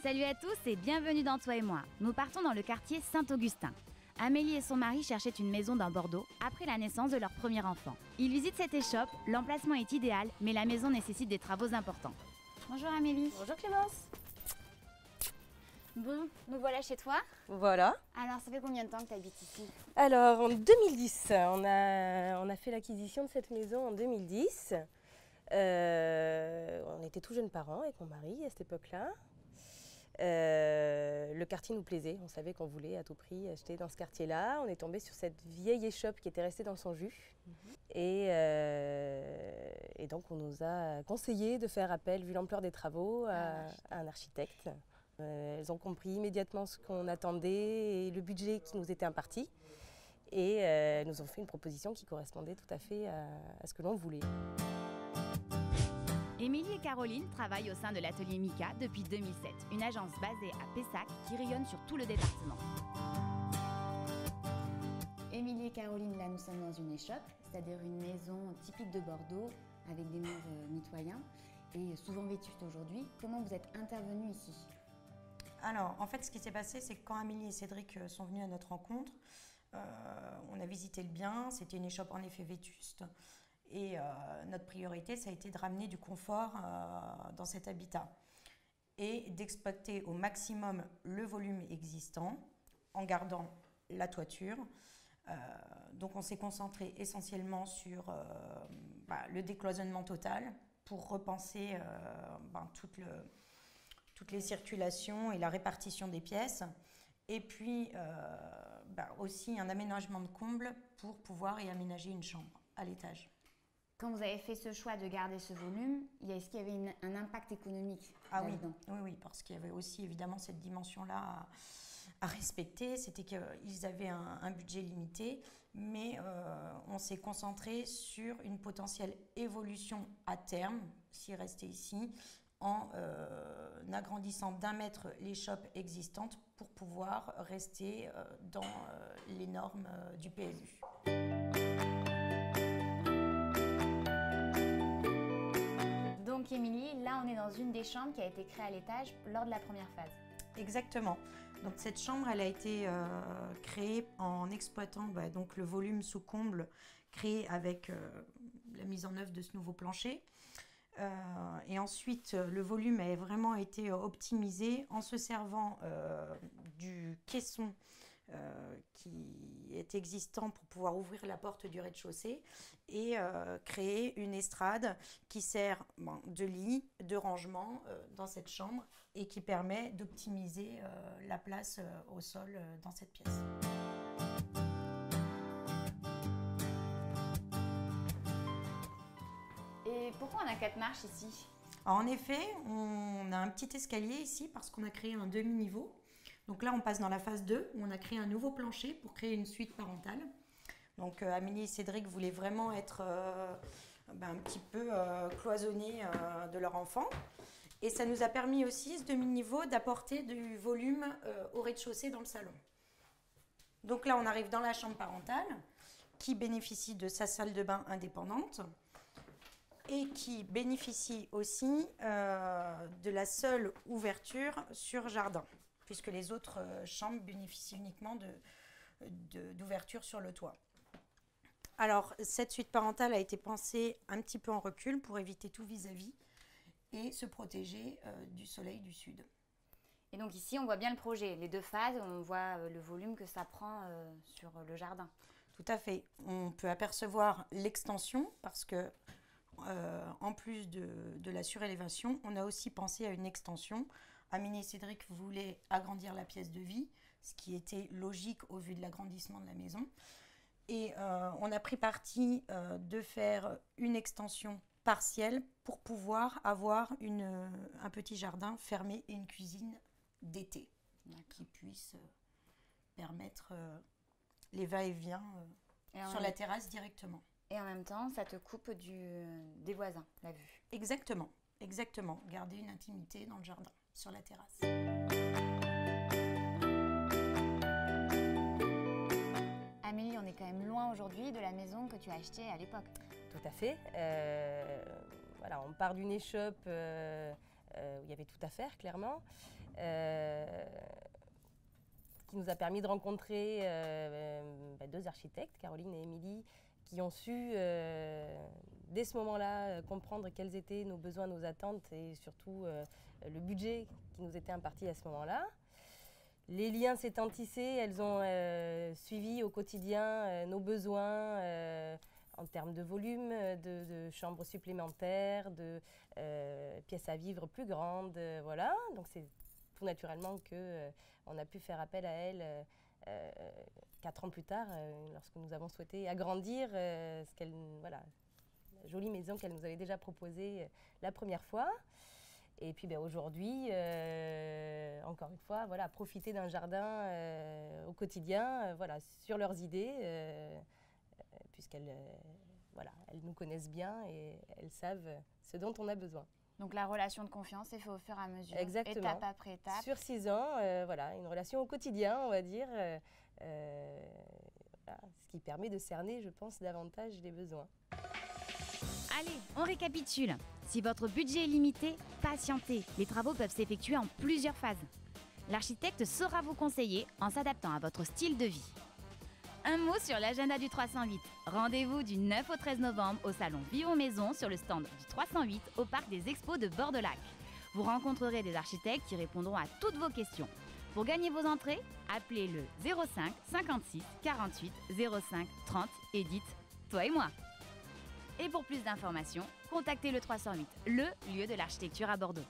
Salut à tous et bienvenue dans Toi et moi. Nous partons dans le quartier Saint-Augustin. Amélie et son mari cherchaient une maison dans Bordeaux après la naissance de leur premier enfant. Ils visitent cette échoppe, l'emplacement est idéal, mais la maison nécessite des travaux importants. Bonjour Amélie. Bonjour Clémence. Bon, nous voilà chez toi. Voilà. Alors, ça fait combien de temps que tu habites ici? Alors en 2010, on a fait l'acquisition de cette maison en 2010. On était tout jeunes parents avec mon mari à cette époque-là. Le quartier nous plaisait, on savait qu'on voulait à tout prix acheter dans ce quartier-là. On est tombé sur cette vieille échoppe qui était restée dans son jus. Et donc on nous a conseillé de faire appel, vu l'ampleur des travaux, à un architecte. Elles ont compris immédiatement ce qu'on attendait et le budget qui nous était imparti. Et elles nous ont fait une proposition qui correspondait tout à fait à ce que l'on voulait. Émilie et Caroline travaillent au sein de l'atelier Mika depuis 2007, une agence basée à Pessac qui rayonne sur tout le département. Émilie et Caroline, là nous sommes dans une échoppe, c'est-à-dire une maison typique de Bordeaux avec des murs mitoyens et souvent vétustes aujourd'hui. Comment vous êtes intervenus ici? Alors, en fait, ce qui s'est passé, c'est que quand Amélie et Cédric sont venus à notre rencontre, on a visité le bien, c'était une échoppe en effet vétuste. Et notre priorité, ça a été de ramener du confort dans cet habitat et d'exploiter au maximum le volume existant en gardant la toiture. Donc on s'est concentré essentiellement sur le décloisonnement total pour repenser toutes les circulations et la répartition des pièces. Et puis aussi un aménagement de comble pour pouvoir y aménager une chambre à l'étage. Quand vous avez fait ce choix de garder ce volume, est-ce qu'il y avait un impact économique là-dedans? Oui, parce qu'il y avait aussi évidemment cette dimension-là à respecter. C'était qu'ils avaient un budget limité, mais on s'est concentré sur une potentielle évolution à terme, s'ils restaient ici, en agrandissant d'1 mètre l'échoppe existante pour pouvoir rester dans les normes du PSU. Donc Émilie, là on est dans une des chambres qui a été créée à l'étage lors de la première phase. Exactement. Donc cette chambre, elle a été créée en exploitant donc le volume sous comble créé avec la mise en œuvre de ce nouveau plancher. Et ensuite, le volume a vraiment été optimisé en se servant du caisson qui est existant pour pouvoir ouvrir la porte du rez-de-chaussée et créer une estrade qui sert de lit, de rangement dans cette chambre et qui permet d'optimiser la place au sol dans cette pièce. Et pourquoi on a 4 marches ici? Alors, en effet, on a un petit escalier ici parce qu'on a créé un demi-niveau. Donc là, on passe dans la phase 2 où on a créé un nouveau plancher pour créer une suite parentale. Donc Amélie et Cédric voulaient vraiment être un petit peu cloisonnés de leur enfant. Et ça nous a permis aussi, ce demi-niveau, d'apporter du volume au rez-de-chaussée dans le salon. Donc là, on arrive dans la chambre parentale qui bénéficie de sa salle de bain indépendante et qui bénéficie aussi de la seule ouverture sur jardin, puisque les autres chambres bénéficient uniquement d'ouverture sur le toit. Alors, cette suite parentale a été pensée un petit peu en recul pour éviter tout vis-à-vis et se protéger du soleil du sud. Et donc ici, on voit bien le projet, les 2 phases, on voit le volume que ça prend sur le jardin. Tout à fait. On peut apercevoir l'extension parce que en plus de la surélévation, on a aussi pensé à une extension. Amélie et Cédric voulaient agrandir la pièce de vie, ce qui était logique au vu de l'agrandissement de la maison. Et on a pris parti de faire une extension partielle pour pouvoir avoir un petit jardin fermé et une cuisine d'été qui puisse permettre les va-et-vient sur la terrasse directement. Et en même temps, ça te coupe des voisins, la vue. Exactement. Garder une intimité dans le jardin, sur la terrasse. Amélie, on est quand même loin aujourd'hui de la maison que tu as achetée à l'époque. Tout à fait. On part d'une échoppe où il y avait tout à faire, clairement. qui nous a permis de rencontrer 2 architectes, Caroline et Émilie, qui ont su, dès ce moment-là, comprendre quels étaient nos besoins, nos attentes et surtout le budget qui nous était imparti à ce moment-là. Les liens s'étant tissés, elles ont suivi au quotidien nos besoins en termes de volume, de chambres supplémentaires, de pièces à vivre plus grandes, voilà. Donc c'est tout naturellement qu'on a pu faire appel à elles 4 ans plus tard, lorsque nous avons souhaité agrandir la jolie maison qu'elle nous avait déjà proposée la première fois. Et puis aujourd'hui, encore une fois, voilà, profiter d'un jardin au quotidien, voilà, sur leurs idées, puisqu'elles elles nous connaissent bien et elles savent ce dont on a besoin. Donc la relation de confiance est faite au fur et à mesure, exactement, étape après étape. Sur 6 ans, voilà, une relation au quotidien, on va dire, voilà, ce qui permet de cerner, je pense, davantage les besoins. Allez, on récapitule. Si votre budget est limité, patientez. Les travaux peuvent s'effectuer en plusieurs phases. L'architecte saura vous conseiller en s'adaptant à votre style de vie. Un mot sur l'agenda du 308. Rendez-vous du 9 au 13 novembre au salon Vivons Maison sur le stand du 308 au parc des Expos de Bord-de-Lac. Vous rencontrerez des architectes qui répondront à toutes vos questions. Pour gagner vos entrées, appelez le 05 56 48 05 30 et dites « Toi et moi ». Et pour plus d'informations, contactez le 308, le lieu de l'architecture à Bordeaux.